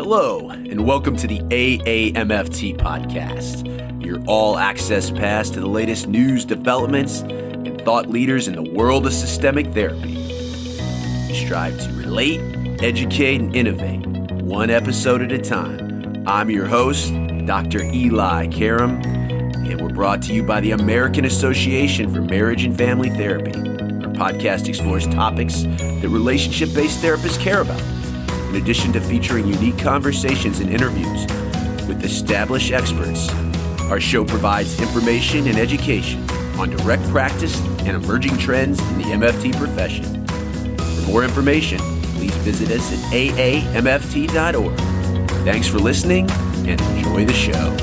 Hello, and welcome to the AAMFT podcast, your all-access pass to the latest news, developments, and thought leaders in the world of systemic therapy. We strive to relate, educate, and innovate, one episode at a time. I'm your host, Dr. Eli Karam, and we're brought to you by the American Association for Marriage and Family Therapy. Our podcast explores topics that relationship-based therapists care about. In addition to featuring unique conversations and interviews with established experts, our show provides information and education on direct practice and emerging trends in the MFT profession. For more information, please visit us at aamft.org. Thanks for listening and enjoy the show.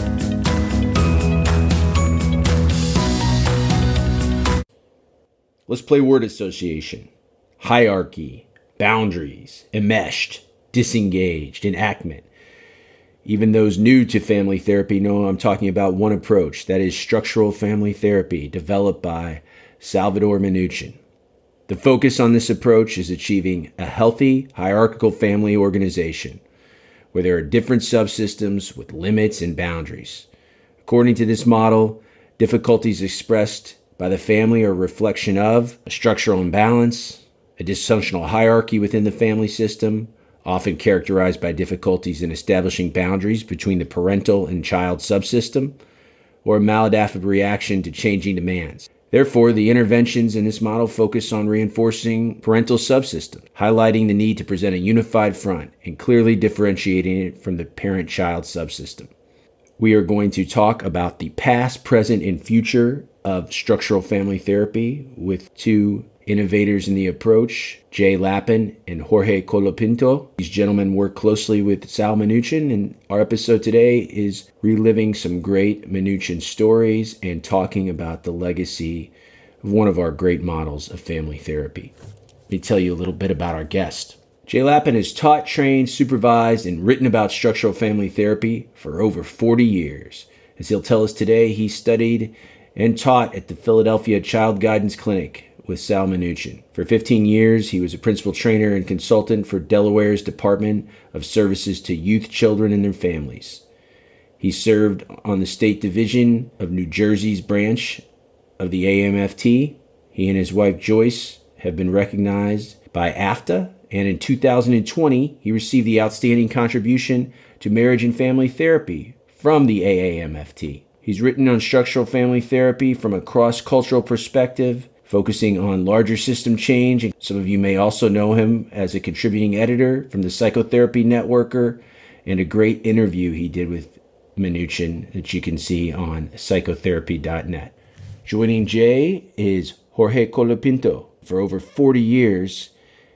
Let's play word association. Hierarchy, boundaries, enmeshed, disengaged, enactment. Even those new to family therapy know I'm talking about one approach, that is structural family therapy, developed by Salvador Minuchin. The focus on this approach is achieving a healthy, hierarchical family organization, where there are different subsystems with limits and boundaries. According to this model, difficulties expressed by the family are a reflection of a structural imbalance, a dysfunctional hierarchy within the family system, often characterized by difficulties in establishing boundaries between the parental and child subsystem, or a maladaptive reaction to changing demands. Therefore, the interventions in this model focus on reinforcing parental subsystems, highlighting the need to present a unified front and clearly differentiating it from the parent-child subsystem. We are going to talk about the past, present, and future of structural family therapy with two innovators in the approach, Lappin and Jorge Colapinto. These gentlemen work closely with Sal Minuchin, and our episode today is reliving some great Minuchin stories and talking about the legacy of one of our great models of family therapy. Let me tell you a little bit about our guest. Lappin has taught, trained, supervised, and written about structural family therapy for over 40 years. As he'll tell us today, he studied and taught at the Philadelphia Child Guidance Clinic with Sal Minuchin. For 15 years, he was a principal trainer and consultant for Delaware's Department of Services to Youth, Children, and Their Families. He served on the State Division of New Jersey's branch of the AAMFT. He and his wife Joyce have been recognized by AAMFT, and in 2020, he received the Outstanding Contribution to Marriage and Family Therapy from the AAMFT. He's written on structural family therapy from a cross-cultural perspective, focusing on larger system change. Some of you may also know him as a contributing editor from the Psychotherapy Networker and a great interview he did with Minuchin that you can see on psychotherapy.net. Joining Jay is Jorge Colapinto. For over 40 years,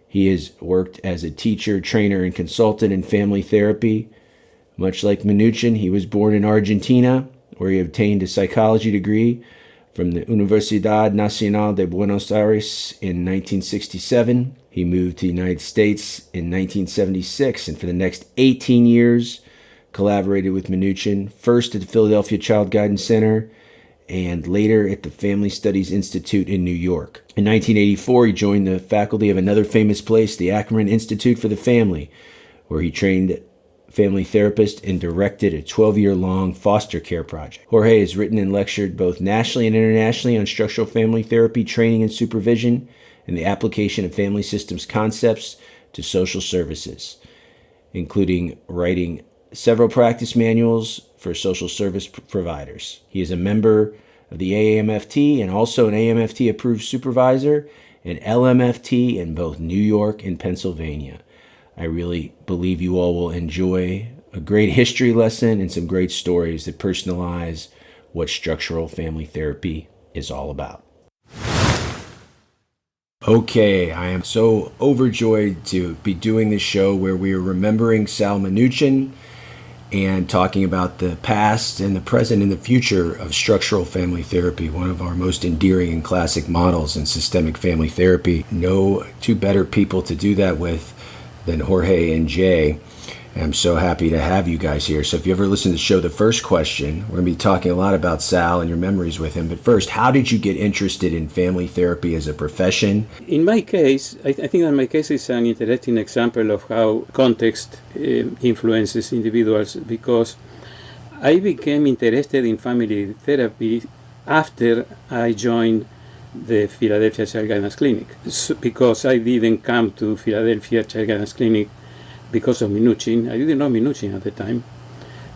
he has worked as a teacher, trainer, and consultant in family therapy. Much like Minuchin, he was born in Argentina, where he obtained a psychology degree from the Universidad Nacional de Buenos Aires in 1967. He moved to the United States in 1976, and for the next 18 years, collaborated with Minuchin, first at the Philadelphia Child Guidance Center, and later at the Family Studies Institute in New York. In 1984, he joined the faculty of another famous place, the Ackerman Institute for the Family, where he trained family therapist and directed a 12-year-long foster care project. Jorge has written and lectured both nationally and internationally on structural family therapy training and supervision and the application of family systems concepts to social services, including writing several practice manuals for social service providers. He is a member of the AAMFT and also an AAMFT-approved supervisor and LMFT in both New York and Pennsylvania. I really believe you all will enjoy a great history lesson and some great stories that personalize what structural family therapy is all about. Okay, I am so overjoyed to be doing this show where we are remembering Sal Minuchin and talking about the past and the present and the future of structural family therapy, one of our most endearing and classic models in systemic family therapy. No two better people to do that with than Jorge and Jay. I'm so happy to have you guys here. So if you ever listen to the show, the first question, we're going to be talking a lot about Sal and your memories with him. But first, how did you get interested in family therapy as a profession? In my case, I think that my case is an interesting example of how context influences individuals, because I became interested in family therapy after I joined the Philadelphia Child Guidance Clinic, because I didn't come to Philadelphia Child Guidance Clinic because of Minuchin. I didn't know Minuchin at the time.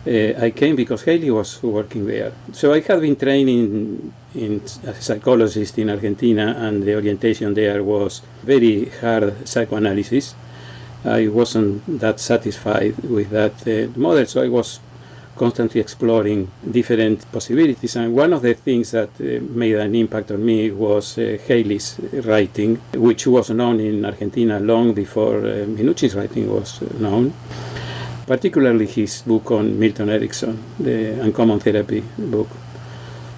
I came because Haley was working there. So I had been training as a psychologist in Argentina, and the orientation there was very hard psychoanalysis. I wasn't that satisfied with that model, so I was constantly exploring different possibilities. And one of the things that made an impact on me was Haley's writing, which was known in Argentina long before Minuchin's writing was known, particularly his book on Milton Erickson, the Uncommon Therapy book.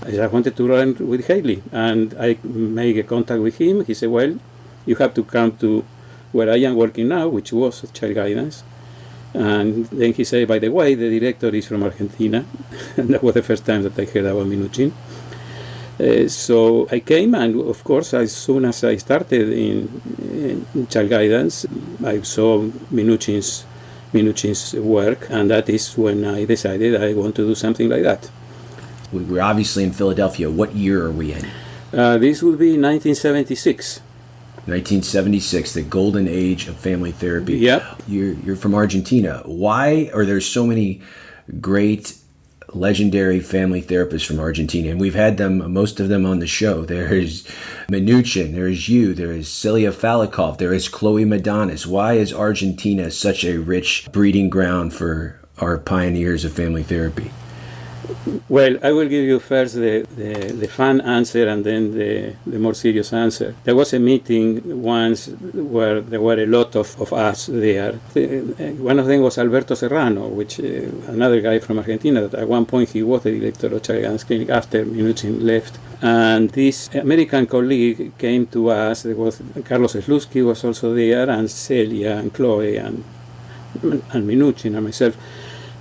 I just wanted to learn with Haley, and I made a contact with him. He said, well, you have to come to where I am working now, which was child guidance. And then he said, by the way, the director is from Argentina. And that was the first time that I heard about Minuchin. So I came, and of course, as soon as I started in child guidance, I saw Minuchin's work, and that is when I decided I want to do something like that. We're obviously in Philadelphia. What year are we in? This would be 1976. 1976, the golden age of family therapy. Yep. You're from Argentina. Why are there so many great, legendary family therapists from Argentina? And we've had them, most of them, on the show. There's Minuchin, there is you, there is Celia Falikov, there is Chloe Madonis. Why is Argentina such a rich breeding ground for our pioneers of family therapy? Well, I will give you first the fun answer and then the more serious answer. There was a meeting once where there were a lot of us there. One of them was Alberto Serrano, which another guy from Argentina, that at one point he was the director of Child Guidance Clinic after Minuchin left. And this American colleague came to us. There was Carlos Slutsky was also there, and Celia and Chloe and Minuchin and myself.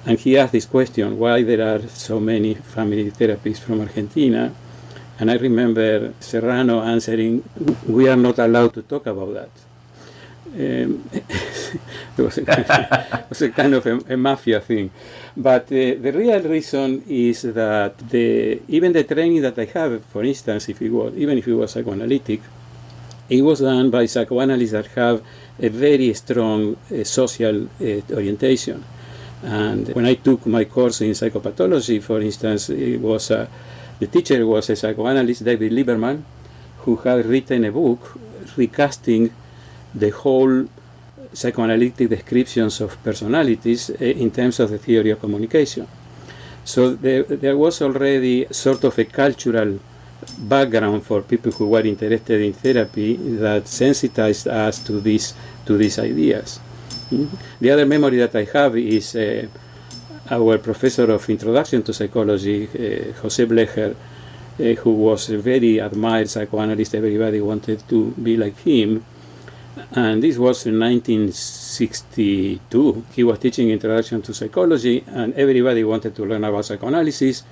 And he asked this question, why there are so many family therapists from Argentina? And I remember Serrano answering, we are not allowed to talk about that. It was a kind of a mafia thing. But the real reason is that even the training that I have, for instance, even if it was psychoanalytic, it was done by psychoanalysts that have a very strong social orientation. And when I took my course in psychopathology, for instance, it was the teacher was a psychoanalyst, David Lieberman, who had written a book recasting the whole psychoanalytic descriptions of personalities in terms of the theory of communication. So there was already sort of a cultural background for people who were interested in therapy that sensitized us to these ideas. The other memory that I have is our professor of introduction to psychology, Jose Blecher, who was a very admired psychoanalyst. Everybody wanted to be like him. And this was in 1962. He was teaching introduction to psychology, and everybody wanted to learn about psychoanalysis.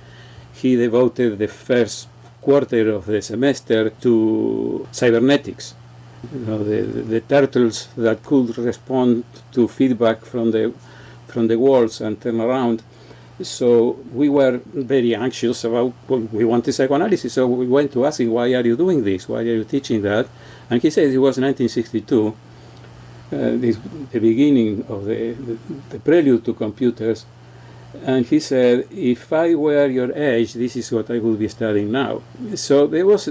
He devoted the first quarter of the semester to cybernetics. The turtles that could respond to feedback from the walls and turn around. So we were very anxious about, we wanted psychoanalysis, so we went to ask him, why are you doing this? Why are you teaching that? And he said it was 1962, the beginning of the prelude to computers. And he said, if I were your age, this is what I would be studying now. So there was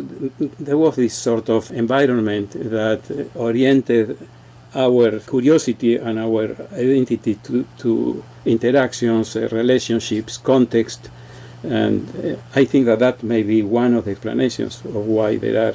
this sort of environment that oriented our curiosity and our identity to interactions, relationships, context. And I think that may be one of the explanations of why there are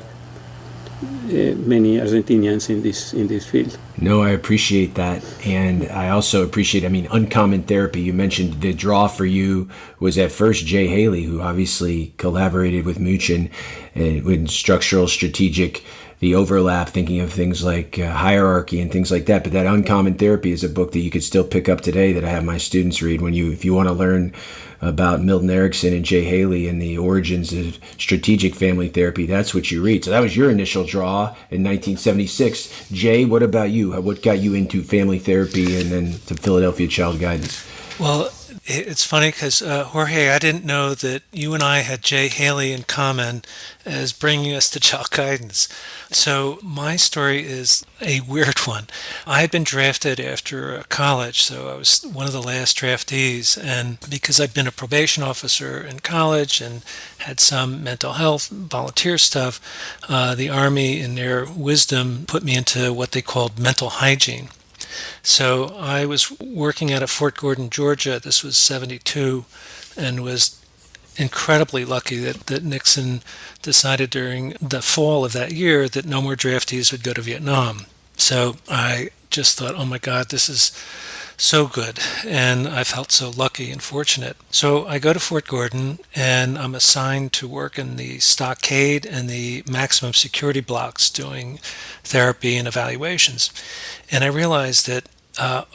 many Argentinians in this field. No, I appreciate that. And I also appreciate, uncommon therapy. You mentioned the draw for you was at first Jay Haley, who obviously collaborated with Minuchin with structural strategic the overlap, thinking of things like hierarchy and things like that. But that Uncommon Therapy is a book that you could still pick up today that I have my students read if you want to learn about Milton Erickson and Jay Haley and the origins of strategic family therapy. That's what you read. So that was your initial draw in 1976. Jay, what about you? What got you into family therapy and then to Philadelphia Child Guidance? Well, it's funny because, Jorge, I didn't know that you and I had Jay Haley in common as bringing us to child guidance. So my story is a weird one. I had been drafted after college, so I was one of the last draftees. And because I'd been a probation officer in college and had some mental health volunteer stuff, the Army, in their wisdom, put me into what they called mental hygiene. So I was working out of Fort Gordon, Georgia. This was 72, and was incredibly lucky that Nixon decided during the fall of that year that no more draftees would go to Vietnam. So I just thought, oh my God, this is so good. And I felt so lucky and fortunate. So I go to Fort Gordon and I'm assigned to work in the stockade and the maximum security blocks doing therapy and evaluations. And I realized that,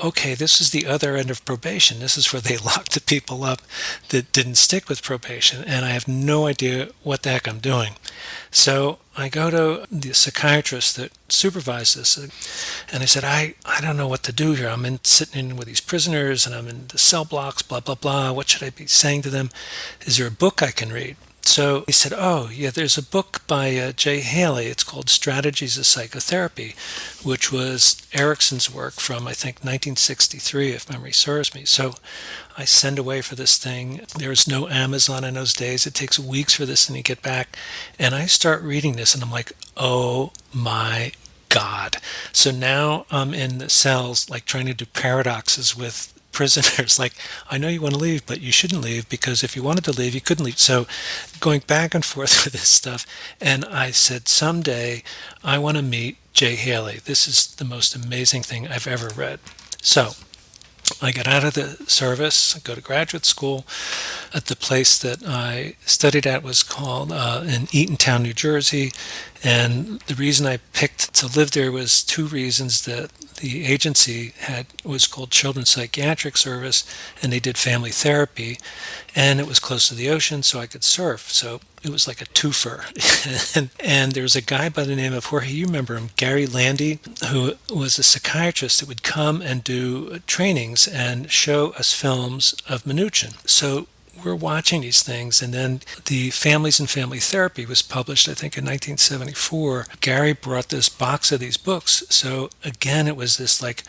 okay, this is the other end of probation. This is where they lock the people up that didn't stick with probation. And I have no idea what the heck I'm doing. So I go to the psychiatrist that supervised this, and I said, I don't know what to do here. I'm sitting in with these prisoners, and I'm in the cell blocks, blah, blah, blah. What should I be saying to them? Is there a book I can read? So he said, oh, yeah, there's a book by Jay Haley. It's called Strategies of Psychotherapy, which was Erickson's work from, I think, 1963, if memory serves me. So I send away for this thing. There's no Amazon in those days. It takes weeks for this thing to get back. And I start reading this, and I'm like, oh, my God. So now I'm in the cells, like trying to do paradoxes with prisoners. Like, I know you want to leave, but you shouldn't leave, because if you wanted to leave, you couldn't leave. So going back and forth with this stuff. And I said, someday I want to meet Jay Haley. This is the most amazing thing I've ever read. So I get out of the service, I go to graduate school. At the place that I studied at was called in Eatontown, New Jersey. And the reason I picked to live there was two reasons. That the agency was called Children's Psychiatric Service, and they did family therapy, and it was close to the ocean, so I could surf. So it was like a twofer. and there was a guy by the name of Jorge, you remember him, Gary Landy, who was a psychiatrist that would come and do trainings and show us films of Minuchin. So we're watching these things, and then the Families in Family Therapy was published, I think, in 1974. Gary brought this box of these books. So again, it was this like,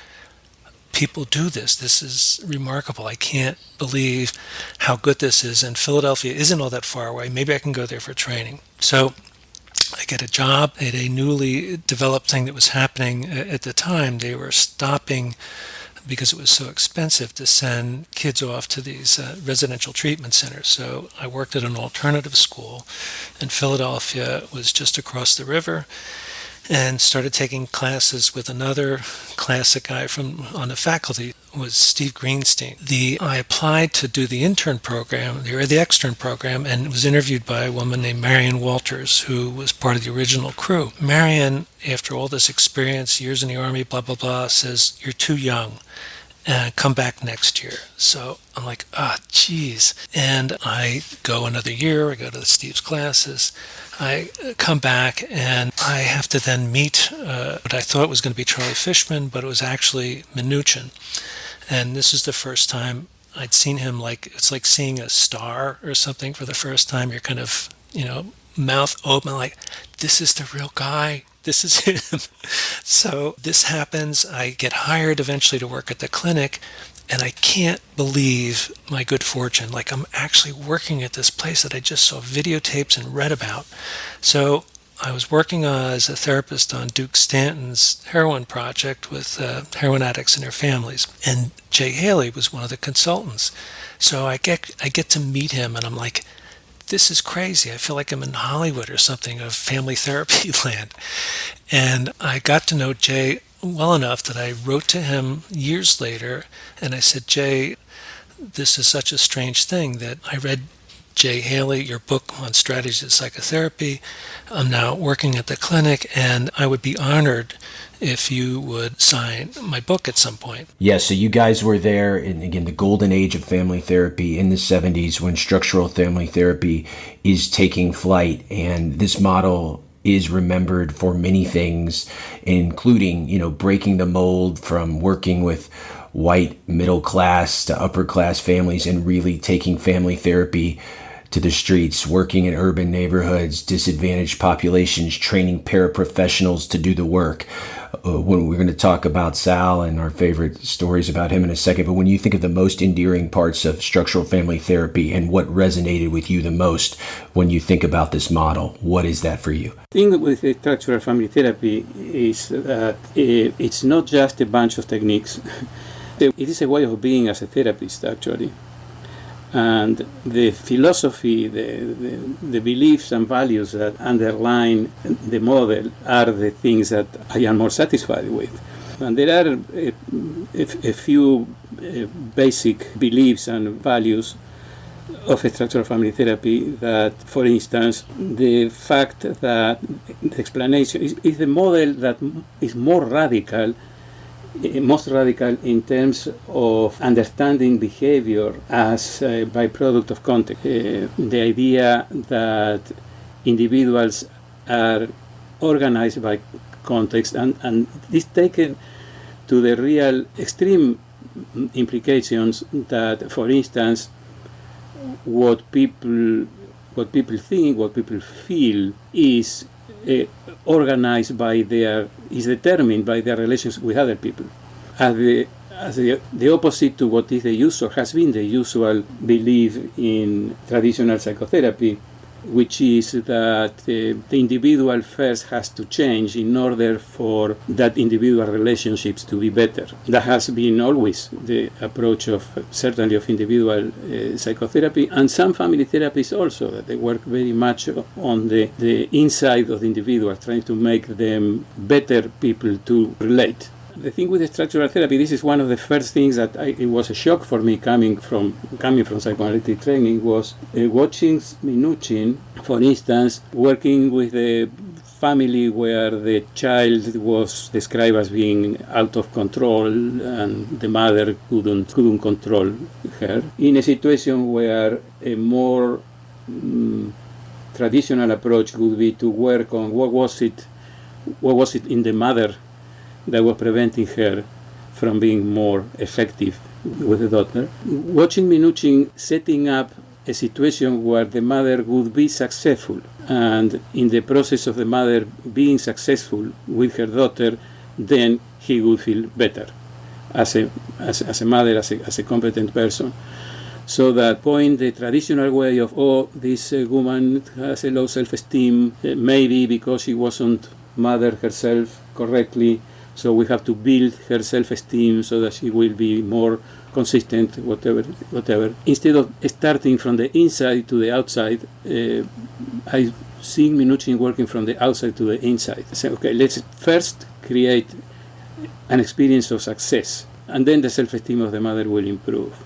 people do this. This is remarkable. I can't believe how good this is. And Philadelphia isn't all that far away. Maybe I can go there for training. So I get a job at a newly developed thing that was happening at the time. They were stopping, because it was so expensive, to send kids off to these residential treatment centers. So I worked at an alternative school, and Philadelphia was just across the river, and started taking classes with another classic guy on the faculty, was Steve Greenstein. I applied to do the intern program, or the extern program, and was interviewed by a woman named Marion Walters, who was part of the original crew. Marion, after all this experience, years in the Army, blah, blah, blah, says, you're too young. Come back next year. So I'm like, geez. And I go another year. I go to Steve's classes. I come back, and I have to then meet what I thought was going to be Charlie Fishman, but it was actually Minuchin. And this is the first time I'd seen him. Like, it's like seeing a star or something for the first time. You're kind of, mouth open, like, this is the real guy. This is him. So this happens. I get hired eventually to work at the clinic, and I can't believe my good fortune. Like, I'm actually working at this place that I just saw videotapes and read about. So I was working as a therapist on Duke Stanton's heroin project with heroin addicts and their families. And Jay Haley was one of the consultants. So I get to meet him, and I'm like, this is crazy. I feel like I'm in Hollywood or something of family therapy land. And I got to know Jay well enough that I wrote to him years later, and I said, Jay, this is such a strange thing that I read Jay Haley, your book on strategies of psychotherapy. I'm now working at the clinic, and I would be honored if you would sign my book at some point. Yes, so you guys were there in, again, the golden age of family therapy in the 70s when structural family therapy is taking flight. And this model is remembered for many things, including, breaking the mold from working with white middle class to upper class families and really taking family therapy to the streets, working in urban neighborhoods, disadvantaged populations, training paraprofessionals to do the work. When we're going to talk about Sal and our favorite stories about him in a second, but when you think of the most endearing parts of structural family therapy and what resonated with you the most when you think about this model, what is that for you? The thing with structural family therapy is that it's not just a bunch of techniques. It is a way of being as a therapist, actually. And the philosophy, the beliefs and values that underline the model are the things that I am more satisfied with. And there are a few basic beliefs and values of structural family therapy that, for instance, the fact that the explanation is the model that is most radical in terms of understanding behavior as a byproduct of context. The idea that individuals are organized by context, and this taken to the real extreme implications that, for instance, what people think, what people feel is is determined by their relations with other people, as the opposite to what is the usual, has been the usual belief in traditional psychotherapy, which is that the individual first has to change in order for that individual relationships to be better. That has been always the approach of certainly of individual psychotherapy, and some family therapies also, that they work very much on the inside of the individual, trying to make them better people to relate. The thing with the structural therapy, this is one of the first things that it was a shock for me coming from psychoanalytic training, was watching Minuchin, for instance, working with a family where the child was described as being out of control and the mother couldn't control her, in a situation where a more traditional approach would be to work on what was it in the mother that was preventing her from being more effective with the daughter. Watching Minuchin setting up a situation where the mother would be successful, and in the process of the mother being successful with her daughter, then he would feel better as a mother, as a competent person. So that point, the traditional way of, this woman has a low self-esteem, maybe because she wasn't mothered herself correctly, so we have to build her self-esteem so that she will be more consistent, whatever. Instead of starting from the inside to the outside, I see Minuchin working from the outside to the inside. Say, okay, let's first create an experience of success, and then the self-esteem of the mother will improve.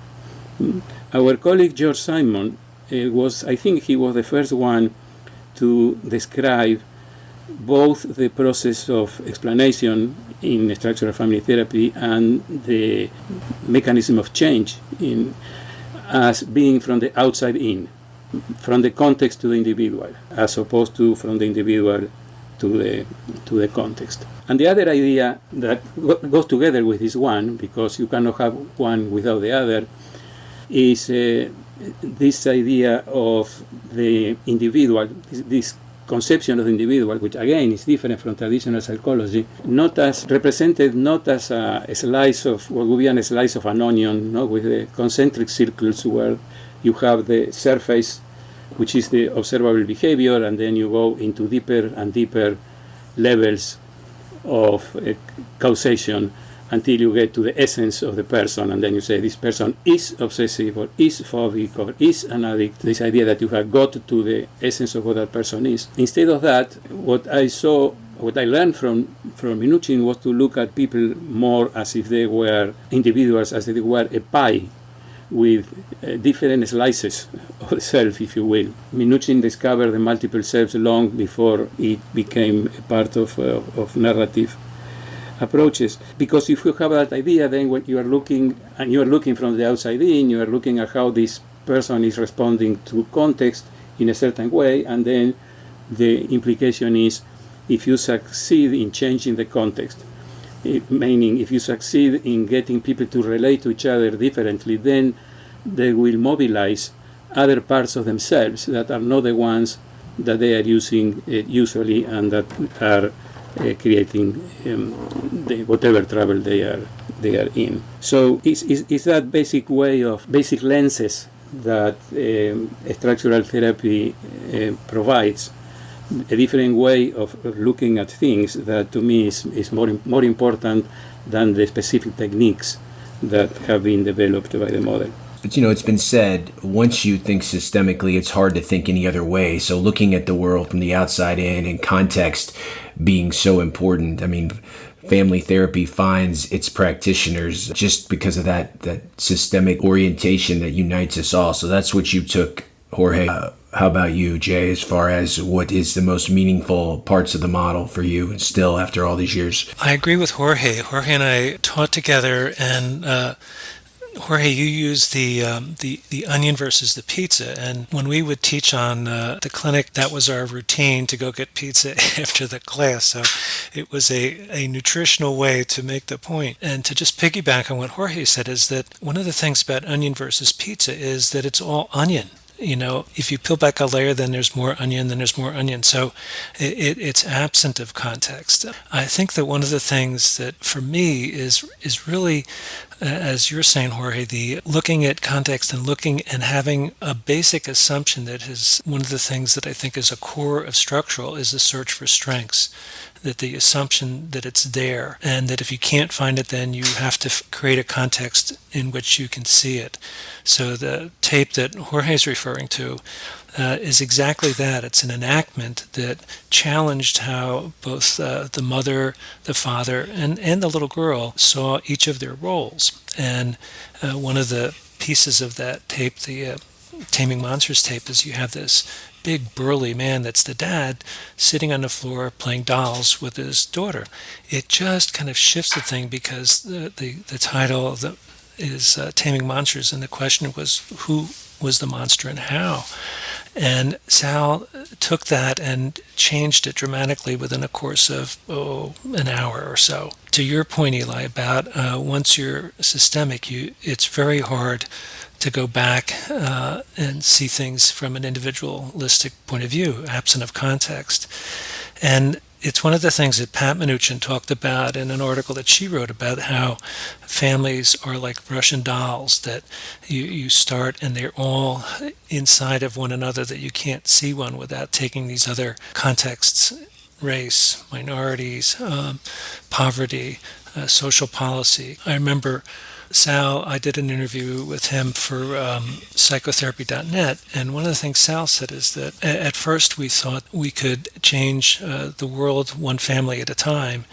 Our colleague George Simon I think he was the first one to describe both the process of explanation in structural family therapy and the mechanism of change as being from the outside in, from the context to the individual, as opposed to from the individual to the context. And the other idea that goes together with this one, because you cannot have one without the other, is this idea of the individual, this conception of the individual, which again is different from traditional psychology, represented not as a slice of what would be a slice of an onion, with the concentric circles where you have the surface, which is the observable behavior, and then you go into deeper and deeper levels of causation until you get to the essence of the person, and then you say this person is obsessive or is phobic or is an addict. This idea that you have got to the essence of what that person is. Instead of that, what I learned from Minuchin was to look at people more as if they were individuals, as if they were a pie, with different slices of the self, if you will. Minuchin discovered the multiple selves long before it became a part of narrative approaches. Because if you have that idea, then when you are looking, and you are looking from the outside in, you are looking at how this person is responding to context in a certain way, and then the implication is if you succeed in changing the context, meaning if you succeed in getting people to relate to each other differently, then they will mobilize other parts of themselves that are not the ones that they are using usually and that are creating whatever trouble they are in. So it's that basic way of basic lenses that structural therapy provides, a different way of looking at things that to me is more important than the specific techniques that have been developed by the model. But it's been said, once you think systemically, it's hard to think any other way. So looking at the world from the outside in and context being so important. I mean, family therapy finds its practitioners just because of that systemic orientation that unites us all. So that's what you took, Jorge. How about you, Jay, as far as what is the most meaningful parts of the model for you and still after all these years? I agree with Jorge. Jorge and I taught together, and Jorge, you used the onion versus the pizza, and when we would teach on the clinic, that was our routine to go get pizza after the class. So it was a nutritional way to make the point. And to just piggyback on what Jorge said is that one of the things about onion versus pizza is that it's all onion. If you peel back a layer, then there's more onion, then there's more onion. So it's absent of context. I think that one of the things that for me is really, as you're saying, Jorge, the looking at context and looking and having a basic assumption that is one of the things that I think is a core of structural is the search for strengths. That the assumption that it's there, and that if you can't find it, then you have to create a context in which you can see it. So the tape that Jorge is referring to is exactly that. It's an enactment that challenged how both the mother, the father, and the little girl saw each of their roles. And one of the pieces of that tape, the Taming Monsters tape, is you have this big burly man that's the dad sitting on the floor playing dolls with his daughter. It just kind of shifts the thing because the title is Taming Monsters, and the question was who was the monster and how. And Sal took that and changed it dramatically within a course of an hour or so. To your point, Eli, about once you're systemic, it's very hard to go back and see things from an individualistic point of view, absent of context. And it's one of the things that Pat Minuchin talked about in an article that she wrote about how families are like Russian dolls, that you start and they're all inside of one another, that you can't see one without taking these other contexts, race, minorities, poverty, social policy. I remember Sal, I did an interview with him for psychotherapy.net, and one of the things Sal said is that at first we thought we could change the world one family at a time,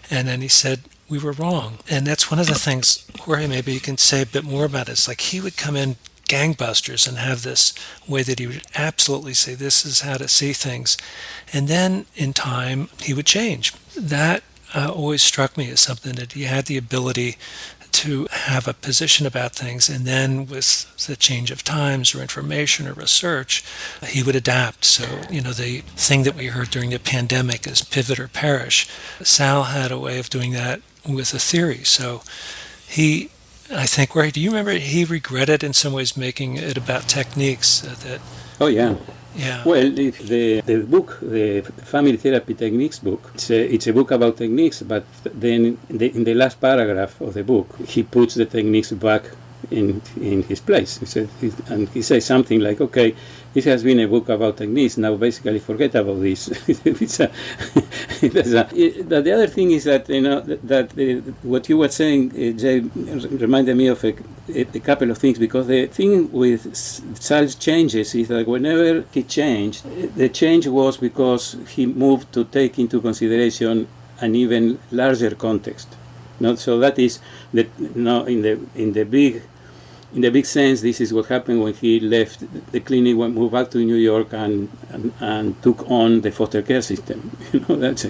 and then he said we were wrong. And that's one of the things, Jorge, maybe you can say a bit more about it. It's like he would come in gangbusters and have this way that he would absolutely say this is how to see things, and then in time he would change. That always struck me as something that he had the ability to have a position about things, and then with the change of times or information or research, he would adapt. So, the thing that we heard during the pandemic is pivot or perish. Sal had a way of doing that with a theory. So I think, Ray, do you remember he regretted in some ways making it about techniques that... Oh, yeah. Yeah. Well, if the book, the Family Therapy Techniques book, it's a book about techniques, but then in the last paragraph of the book, he puts the techniques back in his place. He says something like, okay, this has been a book about techniques, now basically forget about this. The other thing is that, what you were saying, Jay, reminded me of a couple of things, because the thing with Sal's changes is that whenever he changed, the change was because he moved to take into consideration an even larger context. So that is in the big in the big sense, this is what happened when he left the clinic, moved back to New York, and took on the foster care system. That's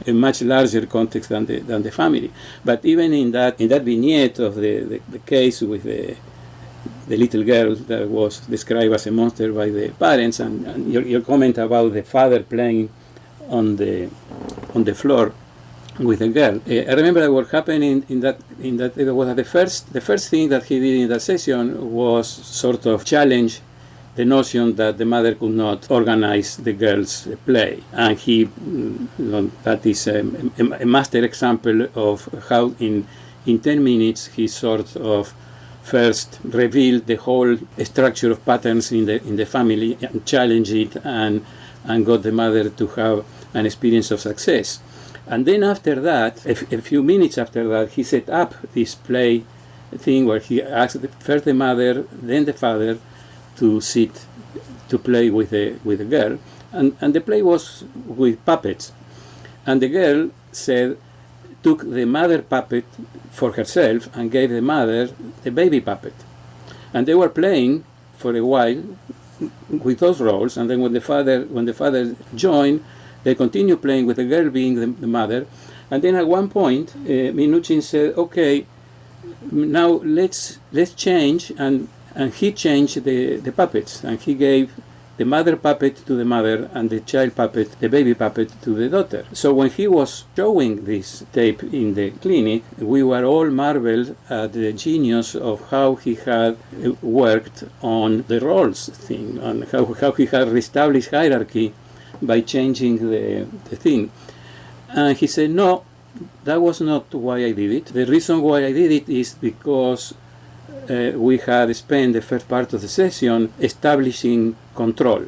a much larger context than the family. But even in that vignette of the case with the little girl that was described as a monster by the parents, and your comment about the father playing on the floor with the girl. I remember that what happened in that it was the first thing that he did in that session was sort of challenge the notion that the mother could not organize the girl's play, and that is a master example of how in 10 minutes he sort of first revealed the whole structure of patterns in the family and challenged it and got the mother to have an experience of success. And then after that, a few minutes after that, he set up this play thing where he asked first the mother, then the father to sit to play with the girl. And the play was with puppets. And the girl took the mother puppet for herself and gave the mother the baby puppet. And they were playing for a while with those roles, and then when the father joined, they continued playing with the girl being the mother. And then at one point, Minuchin said, okay, now let's change, and he changed the puppets, and he gave the mother puppet to the mother and the child puppet, the baby puppet, to the daughter. So when he was showing this tape in the clinic, we were all marveled at the genius of how he had worked on the roles thing, and how he had reestablished hierarchy by changing the thing. And he said, no, that was not why I did it. The reason why I did it is because we had spent the first part of the session establishing control,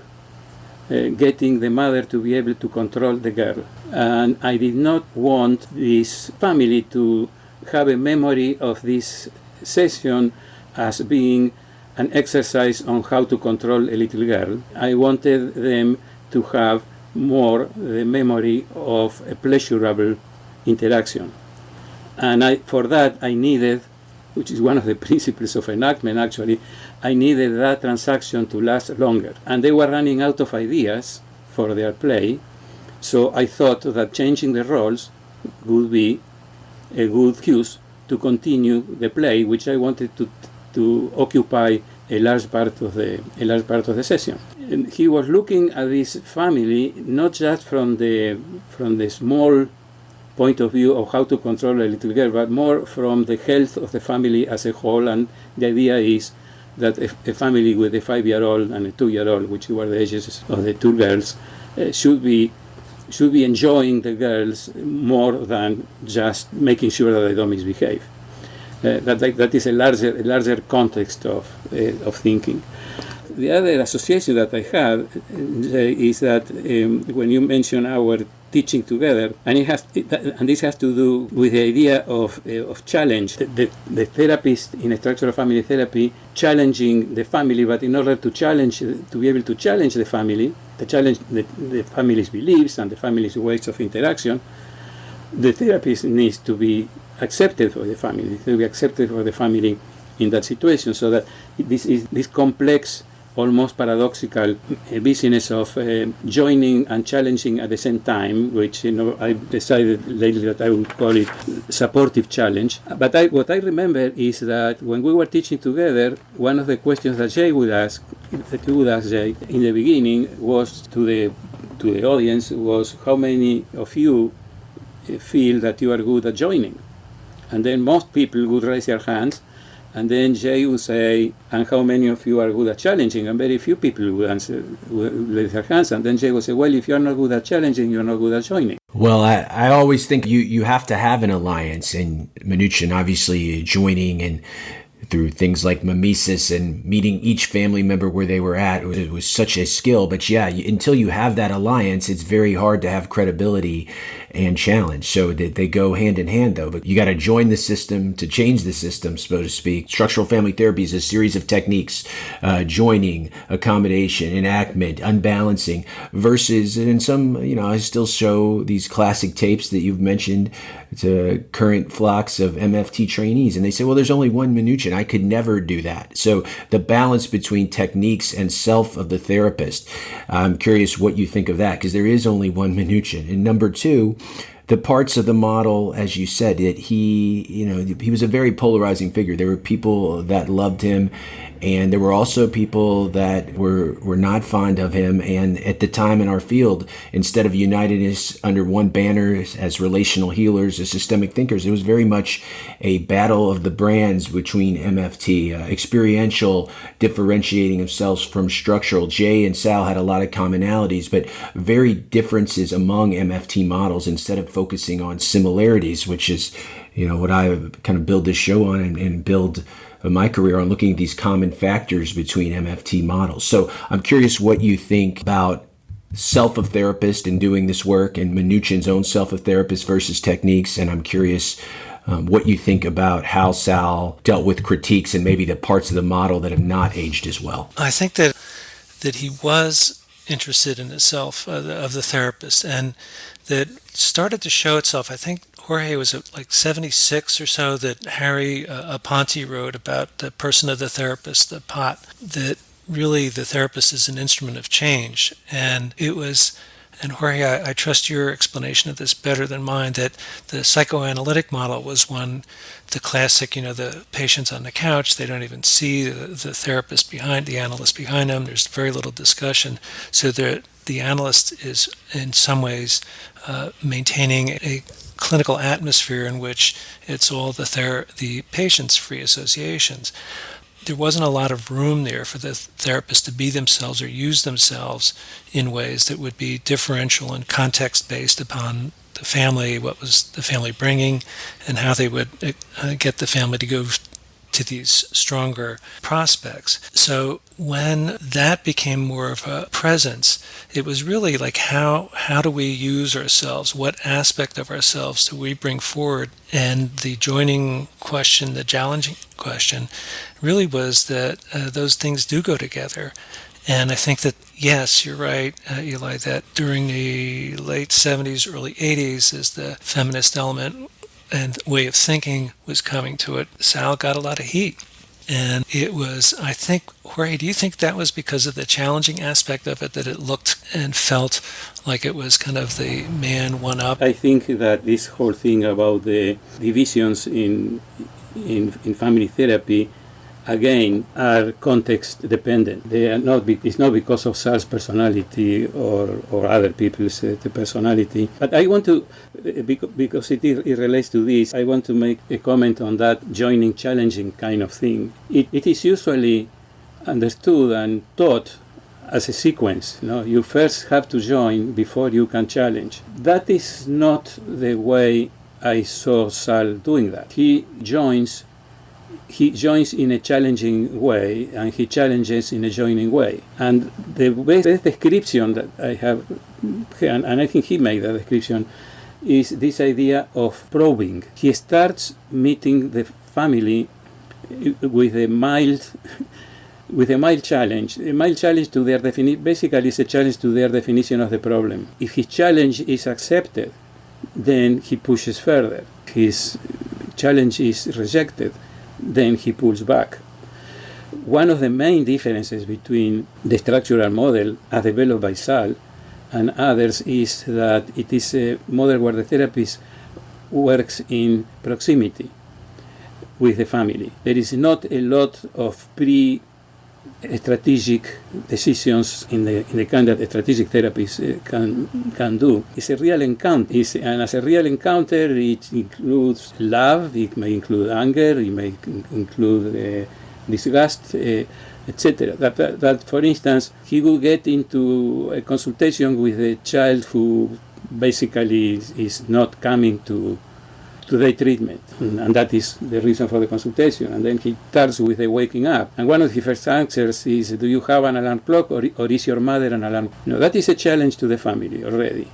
getting the mother to be able to control the girl. And I did not want this family to have a memory of this session as being an exercise on how to control a little girl. I wanted them to have more the memory of a pleasurable interaction. And for that I needed, which is one of the principles of enactment actually, I needed that transaction to last longer. And they were running out of ideas for their play, so I thought that changing the roles would be a good cue to continue the play, which I wanted to occupy a large part of the session. And he was looking at this family not just from the small point of view of how to control a little girl, but more from the health of the family as a whole. And the idea is that a family with a 5-year-old and a 2-year-old, which were the ages of the two girls, should be enjoying the girls more than just making sure that they don't misbehave. That is a larger context of thinking. The other association that I have is that when you mention our teaching together, and this has to do with the idea of challenge. The therapist in a structural family therapy challenging the family, but in order to be able to challenge the family, the family's beliefs and the family's ways of interaction, the therapist needs to be accepted for the family, in that situation, so that this complex, almost paradoxical business of joining and challenging at the same time, which I decided lately that I would call it supportive challenge. But what I remember is that when we were teaching together, one of the questions that you would ask Jay in the beginning was to the audience was, how many of you feel that you are good at joining? And then most people would raise their hands. And then Jay would say, and how many of you are good at challenging? And very few people would raise their hands. And then Jay would say, well, if you're not good at challenging, you're not good at joining. Well, I always think you have to have an alliance. And Minuchin, obviously, joining and through things like mimesis and meeting each family member where they were at, it was such a skill. But yeah, until you have that alliance, it's very hard to have credibility and challenge. So that they go hand in hand, though. But you got to join the system to change the system, so to speak. Structural family therapy is a series of techniques, joining, accommodation, enactment, unbalancing, versus, and some, I still show these classic tapes that you've mentioned to current flocks of MFT trainees, and they say, well, there's only one Minuchin. I could never do that. So the balance between techniques and self of the therapist, I'm curious what you think of that, because there is only one Minuchin. And number two, the parts of the model, as you said, that he was a very polarizing figure. There were people that loved him, and there were also people that were not fond of him. And at the time in our field, instead of uniting us under one banner as relational healers, as systemic thinkers, it was very much a battle of the brands between MFT, experiential differentiating of selves from structural. Jay and Sal had a lot of commonalities, but very differences among MFT models instead of focusing on similarities, which is, what I kind of build this show on and build my career on, looking at these common factors between MFT models. So I'm curious what you think about self of therapist and doing this work, and Minuchin's own self of therapist versus techniques. And I'm curious what you think about how Sal dealt with critiques and maybe the parts of the model that have not aged as well. I think that he was interested in the self of the therapist, and that started to show itself. I think Jorge was like 76 or so that Harry Aponte wrote about the person of the therapist, the pot, that really the therapist is an instrument of change. And it was, and Jorge, I trust your explanation of this better than mine, that the psychoanalytic model was one, the classic, the patients on the couch, they don't even see the therapist behind, the analyst behind them, there's very little discussion. So the analyst is in some ways maintaining a clinical atmosphere in which it's all the patient's free associations. There wasn't a lot of room there for the therapist to be themselves or use themselves in ways that would be differential and context-based upon the family, what was the family bringing, and how they would get the family to go to these stronger prospects. So when that became more of a presence, it was really like how do we use ourselves? What aspect of ourselves do we bring forward? And the joining question, the challenging question, really was that those things do go together. And I think that, yes, you're right, Eli, that during the late 70s, early 80s, as the feminist element and way of thinking was coming to it, Sal got a lot of heat. And it was, I think, Jorge, do you think that was because of the challenging aspect of it, that it looked and felt like it was kind of the man one up? I think that this whole thing about the divisions in family therapy, again, are context dependent. They are not. It's not because of Sal's personality or other people's personality. But I want to, because it relates to this, I want to make a comment on that joining, challenging kind of thing. It is usually understood and taught as a sequence. You first have to join before you can challenge. That is not the way I saw Sal doing that. He joins in a challenging way, and he challenges in a joining way. And the best description that I have, and I think he made that description, is this idea of probing. He starts meeting the family with a mild challenge. A mild challenge to their definition, basically is a challenge to their definition of the problem. If his challenge is accepted, then he pushes further. His challenge is rejected, then he pulls back. One of the main differences between the structural model as developed by Sal and others is that it is a model where the therapist works in proximity with the family. There is not a lot of strategic decisions in the kind that a strategic therapist can do. It's a real encounter, and as a real encounter, it includes love, it may include anger, it may include disgust, etc. That, for instance, he will get into a consultation with a child who basically is not coming to their treatment, and that is the reason for the consultation. And then he starts with the waking up, and one of his first answers is, do you have an alarm clock, or is your mother an alarm? That is a challenge to the family already.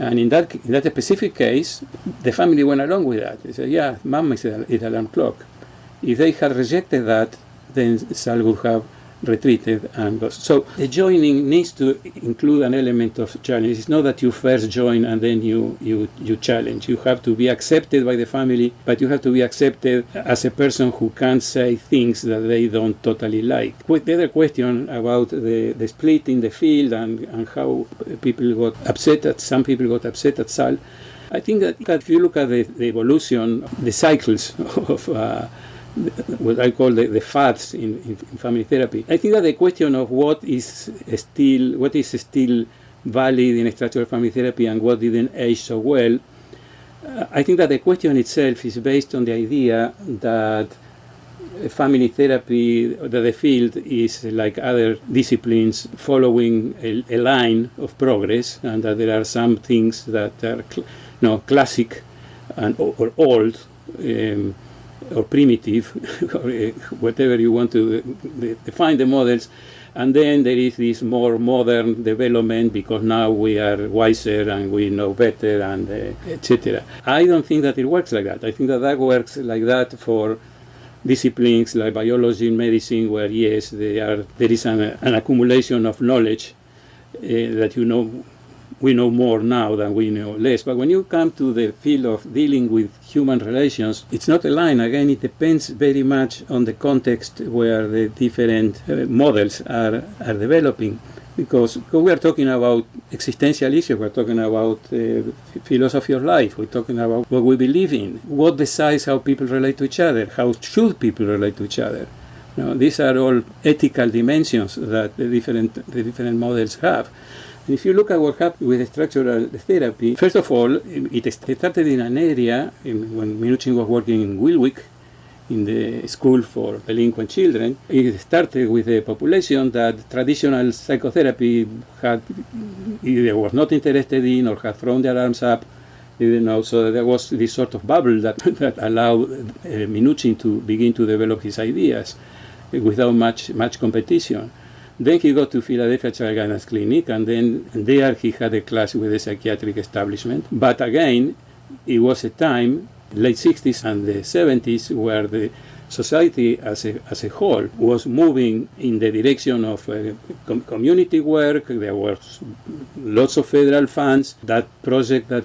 And in that specific case, the family went along with that. They said, yeah, mom is the alarm clock. If they had rejected that, then Sal would have retreated and goes. So the joining needs to include an element of challenge. It's not that you first join and then you challenge. You have to be accepted by the family, but you have to be accepted as a person who can say things that they don't totally like. The other question about the split in the field and how people got upset some people got upset at Sal, I think that if you look at the evolution, the cycles of what I call the fads in family therapy, I think that the question of what is still valid in structural family therapy and what didn't age so well, I think that the question itself is based on the idea that family therapy, that the field is like other disciplines following a line of progress, and that there are some things that are classic or old, or primitive, or whatever you want to define the models, and then there is this more modern development because now we are wiser and we know better, and etc. I don't think that it works like that. I think that works like that for disciplines like biology and medicine, where yes, there is an accumulation of knowledge that we know more now than we know less. But when you come to the field of dealing with human relations, it's not a line. Again, it depends very much on the context where the different models are developing. Because we are talking about existential issues, we're talking about philosophy of life, we're talking about what we believe in, what decides how people relate to each other, how should people relate to each other. These are all ethical dimensions that the different models have. If you look at what happened with structural therapy, first of all, it started in an area when Minuchin was working in Wilwick, in the school for delinquent children. It started with a population that traditional psychotherapy had either was not interested in or had thrown their arms up. So there was this sort of bubble that allowed Minuchin to begin to develop his ideas without much competition. Then he got to Philadelphia Child Guidance Clinic, and there he had a clash with the psychiatric establishment. But again, it was a time, late 60s and the 70s, where the society as a whole was moving in the direction of community work. There was lots of federal funds. That project that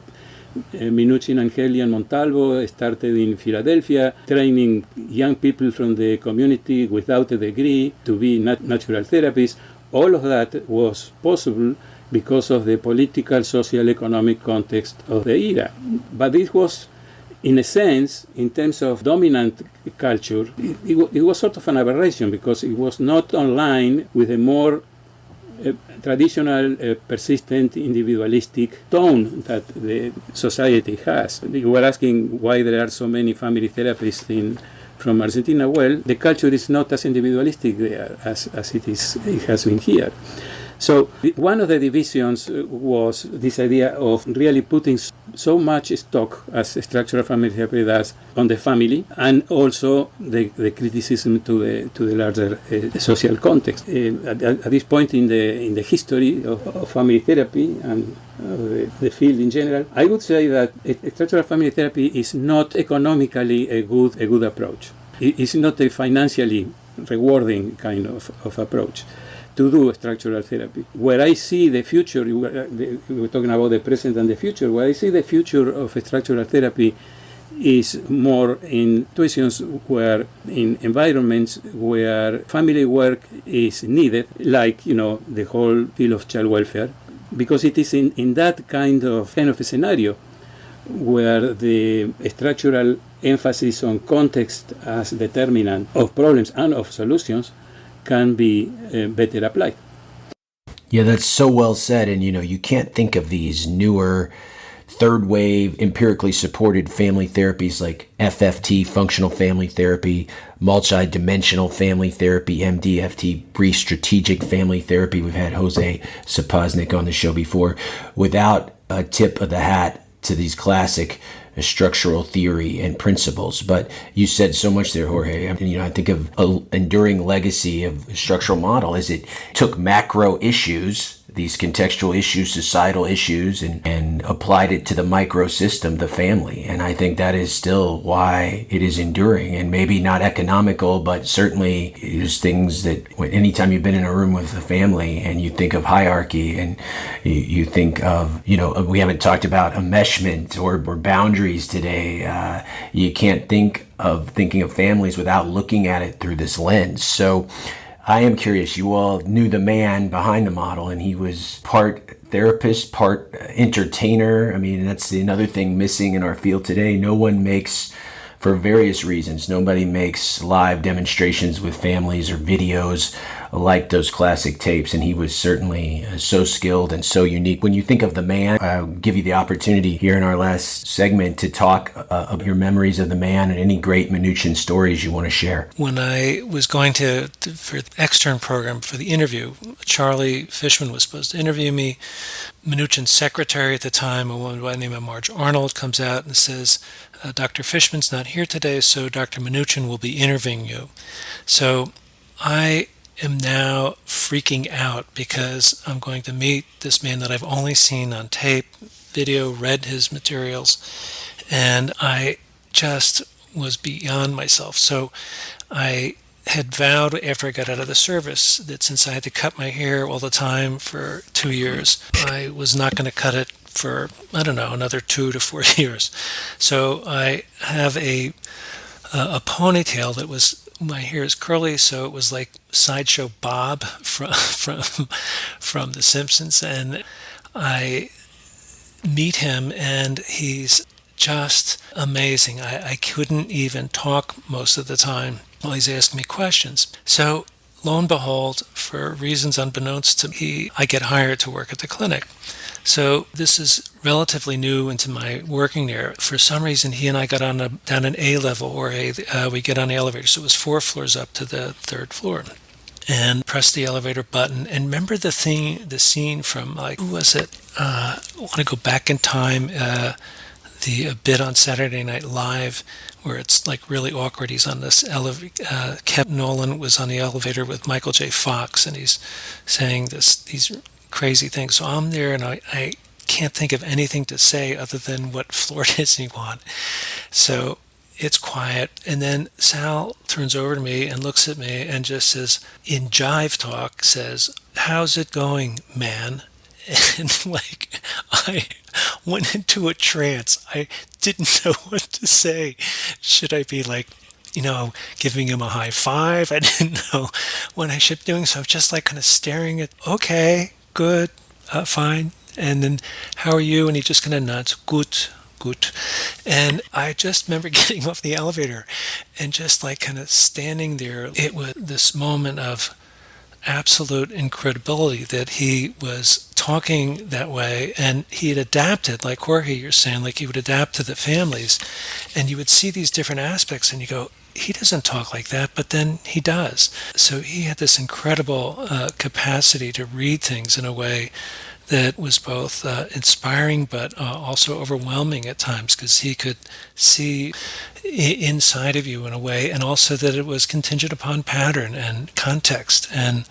Minuchin and Haley and Montalvo started in Philadelphia, training young people from the community without a degree to be natural therapists. All of that was possible because of the political, social, economic context of the era. But it was, in a sense, in terms of dominant culture, it was sort of an aberration, because it was not online with a more traditional, persistent, individualistic tone that the society has. You were asking why there are so many family therapists from Argentina. Well, the culture is not as individualistic there as it has been here. So one of the divisions was this idea of really putting so much stock, as structural family therapy does, on the family, and also the criticism to the larger social context. At this point in the history of family therapy and the field in general, I would say that structural family therapy is not economically a good approach. It's not a financially rewarding kind of approach to do structural therapy. Where I see the future, we were talking about the present and the future, where I see the future of structural therapy is more in situations where, in environments where family work is needed, like, the whole field of child welfare, because it is in that kind of a scenario where the structural emphasis on context as determinant of problems and of solutions can be better applied. Yeah, that's so well said. And, you can't think of these newer third wave empirically supported family therapies like FFT, functional family therapy, multi-dimensional family therapy, MDFT, brief strategic family therapy. We've had Jose Sapoznik on the show before, without a tip of the hat to these classic structural theory and principles. But you said so much there, Jorge. I think of an enduring legacy of structural model is it took macro issues these contextual issues, societal issues, and applied it to the micro system, the family. And I think that is still why it is enduring, and maybe not economical, but certainly there's things that anytime you've been in a room with a family and you think of hierarchy and you think of, we haven't talked about enmeshment or boundaries today. You can't thinking of families without looking at it through this lens. So I am curious, you all knew the man behind the model, and he was part therapist, part entertainer. I mean, that's another thing missing in our field today. No one makes, for various reasons, nobody makes live demonstrations with families or videos like those classic tapes, and he was certainly so skilled and so unique. When you think of the man, I'll give you the opportunity here in our last segment to talk of your memories of the man and any great Minuchin stories you want to share. When I was going for the extern program for the interview, Charlie Fishman was supposed to interview me. Minuchin's secretary at the time, a woman by the name of Marge Arnold, comes out and says, Dr. Fishman's not here today, so Dr. Minuchin will be interviewing you. So I am now freaking out because I'm going to meet this man that I've only seen on tape, video, read his materials, and I just was beyond myself. So I had vowed after I got out of the service that since I had to cut my hair all the time for 2 years, I was not going to cut it for, another 2 to 4 years. So I have a ponytail that was, my hair is curly, so it was like Sideshow Bob from The Simpsons. And I meet him, and he's just amazing. I couldn't even talk most of the time while he's asking me questions. So lo and behold, for reasons unbeknownst to me, I get hired to work at the clinic. So this is relatively new into my working there. For some reason, he and I got down an A level, or we get on the elevator. So it was 4 floors up to the 3rd floor, and press the elevator button. And remember the scene from, like, who was it? I want to go back in time. The bit on Saturday Night Live where it's like really awkward. He's on this elevator. Kevin Nolan was on the elevator with Michael J. Fox, and he's saying these crazy things. So I'm there, and I can't think of anything to say other than what floor does he want. So it's quiet, and then Sal turns over to me and looks at me and just says, in jive talk, says, "How's it going, man?" And like, I went into a trance. I didn't know what to say. Should I be like, giving him a high five? I didn't know what I should be doing. So I was just like kind of staring at, okay, good, fine. And then, how are you? And he just kind of nods, good. And I just remember getting off the elevator and just like kind of standing there. It was this moment of absolute incredibility that he was talking that way, and he had adapted, like Jorge, you're saying, like he would adapt to the families, and you would see these different aspects and you go, he doesn't talk like that, but then he does. So he had this incredible capacity to read things in a way that was both inspiring but also overwhelming at times, because he could see inside of you in a way, and also that it was contingent upon pattern and context. And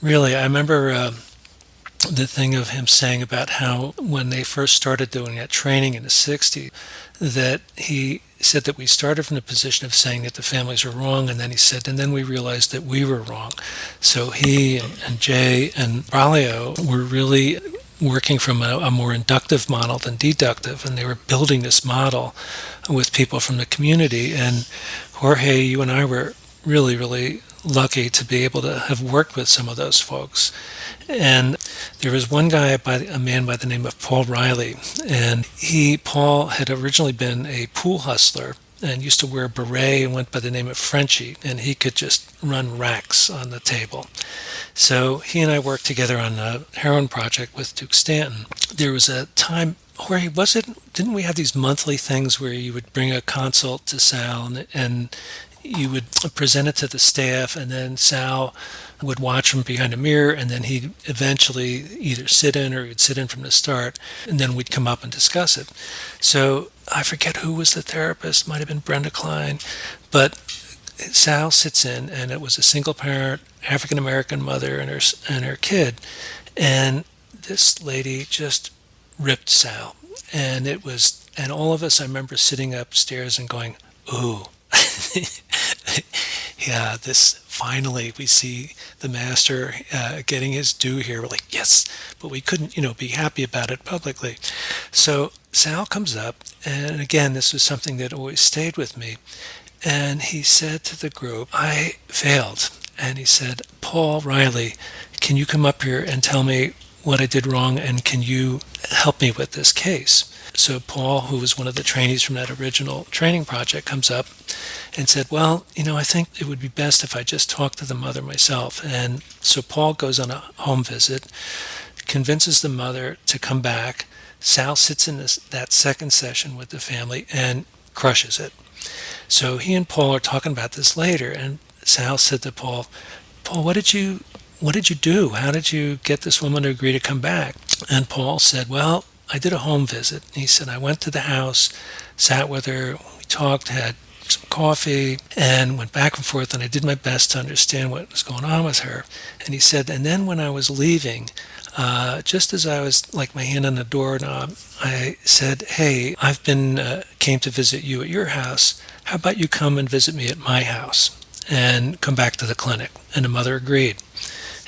really, I remember the thing of him saying about how when they first started doing that training in the 60s, that he said that we started from the position of saying that the families were wrong, and then he said, and then we realized that we were wrong. So he and Jay and Braulio were really working from a more inductive model than deductive, and they were building this model with people from the community. And Jorge, you and I were really, really lucky to be able to have worked with some of those folks. And there was one guy, a man by the name of Paul Riley, and Paul had originally been a pool hustler and used to wear a beret and went by the name of Frenchie, and he could just run racks on the table. So he and I worked together on a heroin project with Duke Stanton. There was a time where didn't we have these monthly things where you would bring a consult to Sal and you would present it to the staff, and then Sal would watch from behind a mirror, and then he'd eventually either sit in or he'd sit in from the start, and then we'd come up and discuss it. So I forget who was the therapist, might have been Brenda Klein, but Sal sits in, and it was a single parent, African-American mother and her kid, And this lady just ripped Sal. And all of us, I remember sitting upstairs and going, ooh, yeah, this finally we see the master getting his due here. We're like, yes, but we couldn't, be happy about it publicly. So Sal comes up, and again, this was something that always stayed with me. And he said to the group, I failed. And he said, Paul Riley, can you come up here and tell me what I did wrong, and can you help me with this case? So Paul, who was one of the trainees from that original training project, comes up and said, well, I think it would be best if I just talk to the mother myself. And so Paul goes on a home visit, convinces the mother to come back. Sal sits in that second session with the family and crushes it. So he and Paul are talking about this later, and Sal said to Paul, what did you do? How did you get this woman to agree to come back? And Paul said, well, I did a home visit. He said, I went to the house, sat with her, we talked, had some coffee, and went back and forth, and I did my best to understand what was going on with her. And he said, and then when I was leaving, just as I was like my hand on the doorknob, I said, hey, came to visit you at your house. How about you come and visit me at my house and come back to the clinic? And the mother agreed.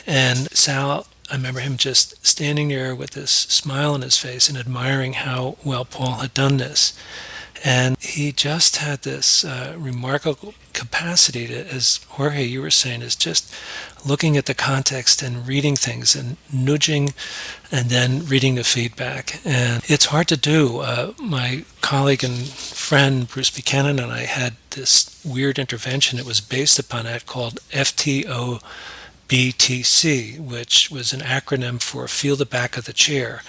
And Sal, I remember him just standing there with this smile on his face and admiring how well Paul had done this. And he just had this remarkable capacity to, as Jorge, you were saying, is just looking at the context and reading things and nudging and then reading the feedback. And it's hard to do. My colleague and friend Bruce Buchanan and I had this weird intervention that was based upon that called FTO BTC, which was an acronym for Feel the Back of the Chair,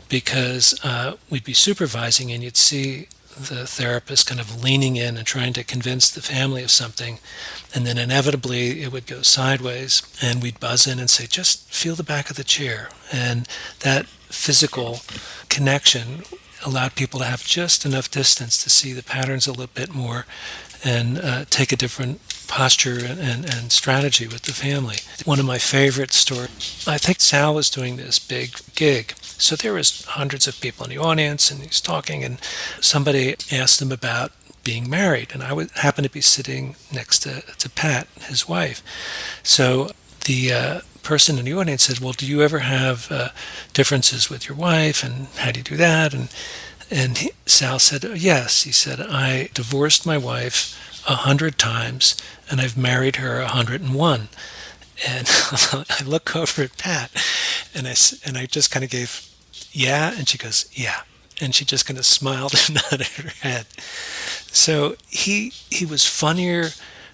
because we'd be supervising and you'd see the therapist kind of leaning in and trying to convince the family of something, and then inevitably it would go sideways, and we'd buzz in and say, just feel the back of the chair. And that physical connection allowed people to have just enough distance to see the patterns a little bit more and take a different posture and strategy with the family. One of my favorite stories, I think Sal was doing this big gig. So there was hundreds of people in the audience, and he's talking, and somebody asked him about being married, and I happened to be sitting next to Pat, his wife. So the person in the audience said, well, do you ever have differences with your wife, and how do you do that? And Sal said, yes. He said, I divorced my wife 100 times, and I've married her 101. And I look over at Pat, and I just kind of gave, yeah, and she goes, yeah, and she just kind of smiled and nodded her head. So he was funnier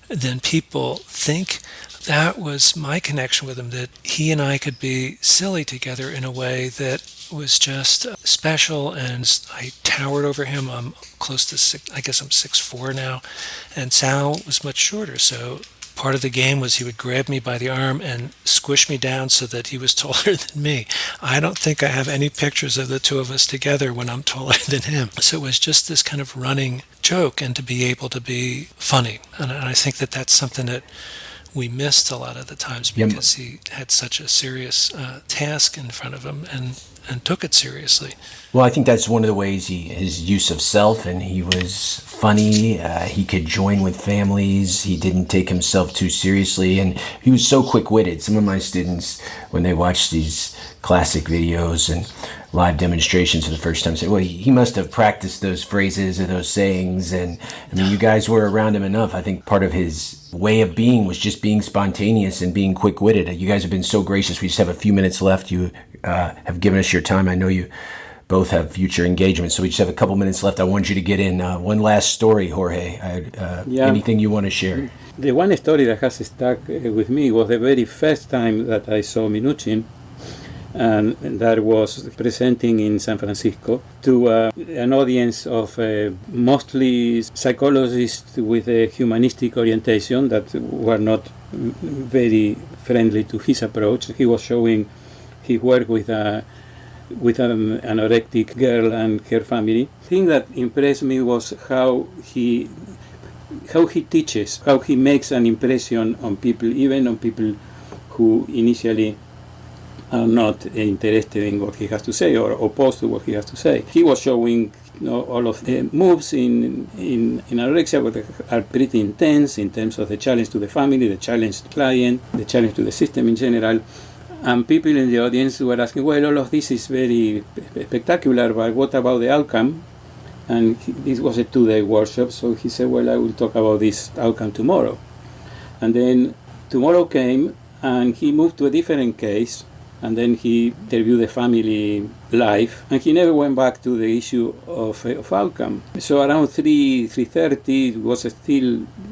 than people think. That was my connection with him, that he and I could be silly together in a way that was just special, and I towered over him. I'm close to I guess I'm 6'4" now, and Sal was much shorter, so part of the game was he would grab me by the arm and squish me down so that he was taller than me. I don't think I have any pictures of the two of us together when I'm taller than him. So it was just this kind of running joke, and to be able to be funny. And I think that that's something that we missed a lot of the times because he had such a serious task in front of him and took it seriously. Well, I think that's one of the ways his use of self, and he was funny. He could join with families. He didn't take himself too seriously, and he was so quick-witted. Some of my students, when they watch these classic videos and live demonstrations for the first time, say, well, he must have practiced those phrases or those sayings. And I mean, you guys were around him enough. I think part of his way of being was just being spontaneous and being quick-witted. You guys have been so gracious. We just have a few minutes left. You have given us your time. I know you both have future engagements, so we just have a couple minutes left. I want you to get in one last story, Jorge. Anything you want to share? The one story that has stuck with me was the very first time that I saw Minuchin, and that was presenting in San Francisco to an audience of mostly psychologists with a humanistic orientation that were not very friendly to his approach. He was showing his work with an anorectic girl and her family. The thing that impressed me was how he teaches, how he makes an impression on people, even on people who initially are not interested in what he has to say or opposed to what he has to say. He was showing all of the moves in anorexia that are pretty intense in terms of the challenge to the family, the challenge to the client, the challenge to the system in general. And people in the audience were asking, well, all of this is very spectacular, but what about the outcome? And this was a 2-day workshop, so he said, well, I will talk about this outcome tomorrow. And then tomorrow came, and he moved to a different case, and then he interviewed the family live, and he never went back to the issue of outcome. So around 3:30,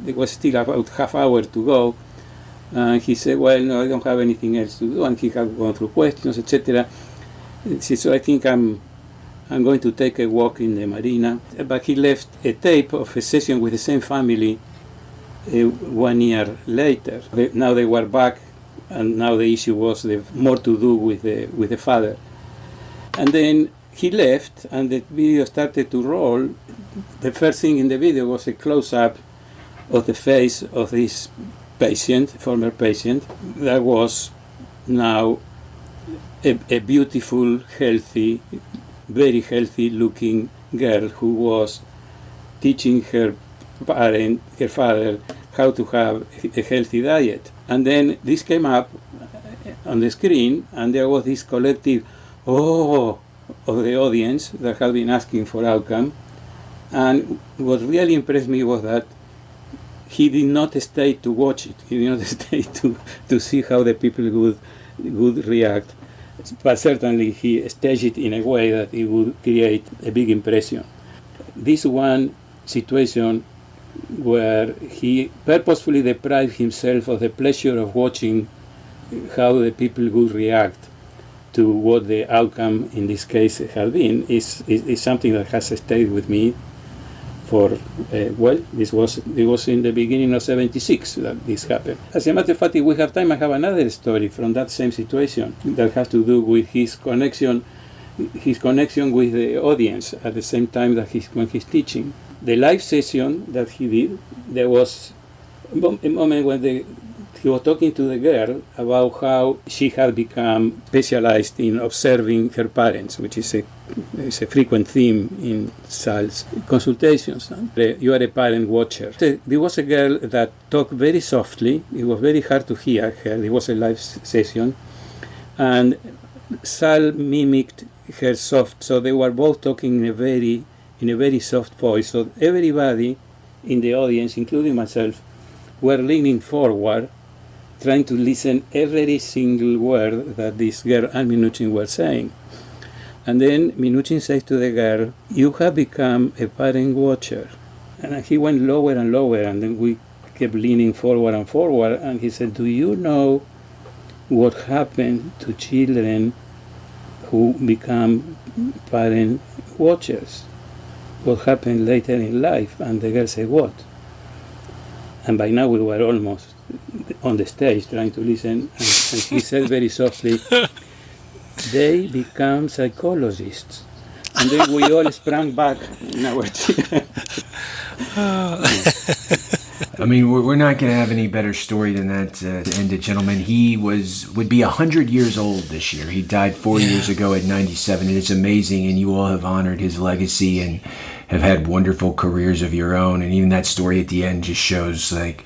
it was still about half hour to go, and he said, well, no, I don't have anything else to do, and he had gone through questions, etc. So I think I'm going to take a walk in the marina. But he left a tape of a session with the same family 1 year later. Now they were back, and now the issue was more to do with the father. And then he left, and the video started to roll. The first thing in the video was a close-up of the face of this former patient, that was now a beautiful, healthy, very healthy-looking girl who was teaching her father, how to have a healthy diet. And then this came up on the screen, and there was this collective "oh" of the audience that had been asking for outcome. And what really impressed me was that he did not stay to watch it. He did not stay to see how the people would react. But certainly he staged it in a way that it would create a big impression. This one situation where he purposefully deprived himself of the pleasure of watching how the people would react to what the outcome in this case had been is something that has stayed with me for, it was in the beginning of 76 that this happened. As a matter of fact, if we have time, I have another story from that same situation that has to do with his connection with the audience at the same time that when he's teaching. The live session that he did, there was a moment when he was talking to the girl about how she had become specialized in observing her parents, which is a frequent theme in Sal's consultations. You are a parent watcher. There was a girl that talked very softly. It was very hard to hear her. It was a live session. And Sal mimicked her soft, so they were both talking in a very soft voice. So everybody in the audience, including myself, were leaning forward, trying to listen every single word that this girl and Minuchin were saying. And then Minuchin says to the girl, "You have become a parent watcher." And he went lower and lower, and then we kept leaning forward and forward, and he said, "Do you know what happened to children who become parent watchers? What happened later in life?" And the girl said, "What?" And by now we were almost on the stage trying to listen, and he said very softly, "They become psychologists." And then we all sprang back in our chair. I mean, we're not going to have any better story than that to end it, gentlemen. He would be 100 years old this year. He died 4 years ago at 97, and it's amazing, and you all have honored his legacy and have had wonderful careers of your own, and even that story at the end just shows like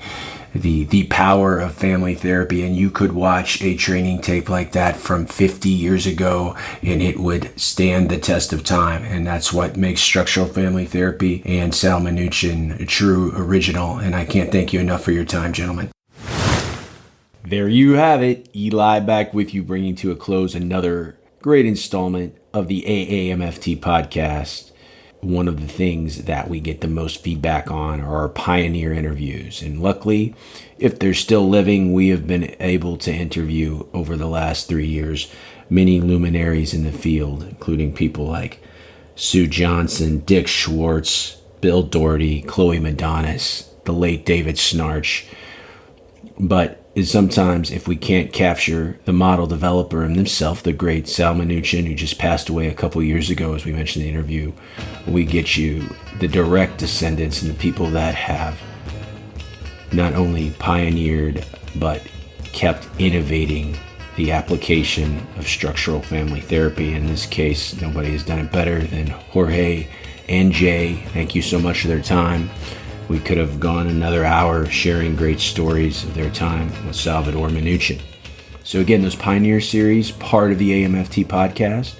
the power of family therapy. And you could watch a training tape like that from 50 years ago and it would stand the test of time, and that's what makes structural family therapy and Sal Minuchin a true original. And I can't thank you enough for your time, gentlemen. There you have it. Eli back with you, bringing to a close another great installment of the AAMFT podcast. One of the things that we get the most feedback on are our pioneer interviews. And luckily, if they're still living, we have been able to interview over the last 3 years many luminaries in the field, including people like Sue Johnson, Dick Schwartz, Bill Doherty, Chloe Madonis, the late David Snarch. But sometimes if we can't capture the model developer himself, the great Sal Minuchin, who just passed away a couple years ago, as we mentioned in the interview, we get you the direct descendants and the people that have not only pioneered but kept innovating the application of structural family therapy. In this case, nobody has done it better than Jorge and Jay. Thank you so much for their time. We could have gone another hour sharing great stories of their time with Salvador Minuchin. So again, those Pioneer Series, part of the AAMFT podcast.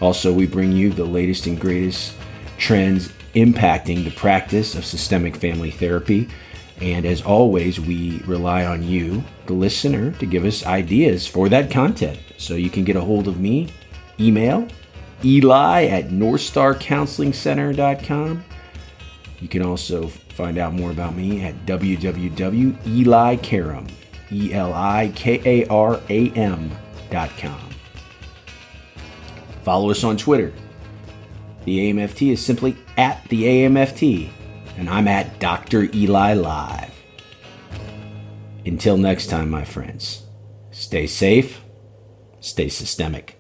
Also, we bring you the latest and greatest trends impacting the practice of systemic family therapy. And as always, we rely on you, the listener, to give us ideas for that content. So you can get a hold of me, email eli@northstarcounselingcenter.com. You can also find out more about me at www.elikaram, ELIKARAM.com. Follow us on Twitter. The AAMFT is simply at the AAMFT, and I'm at Dr. Eli Live. Until next time, my friends, stay safe, stay systemic.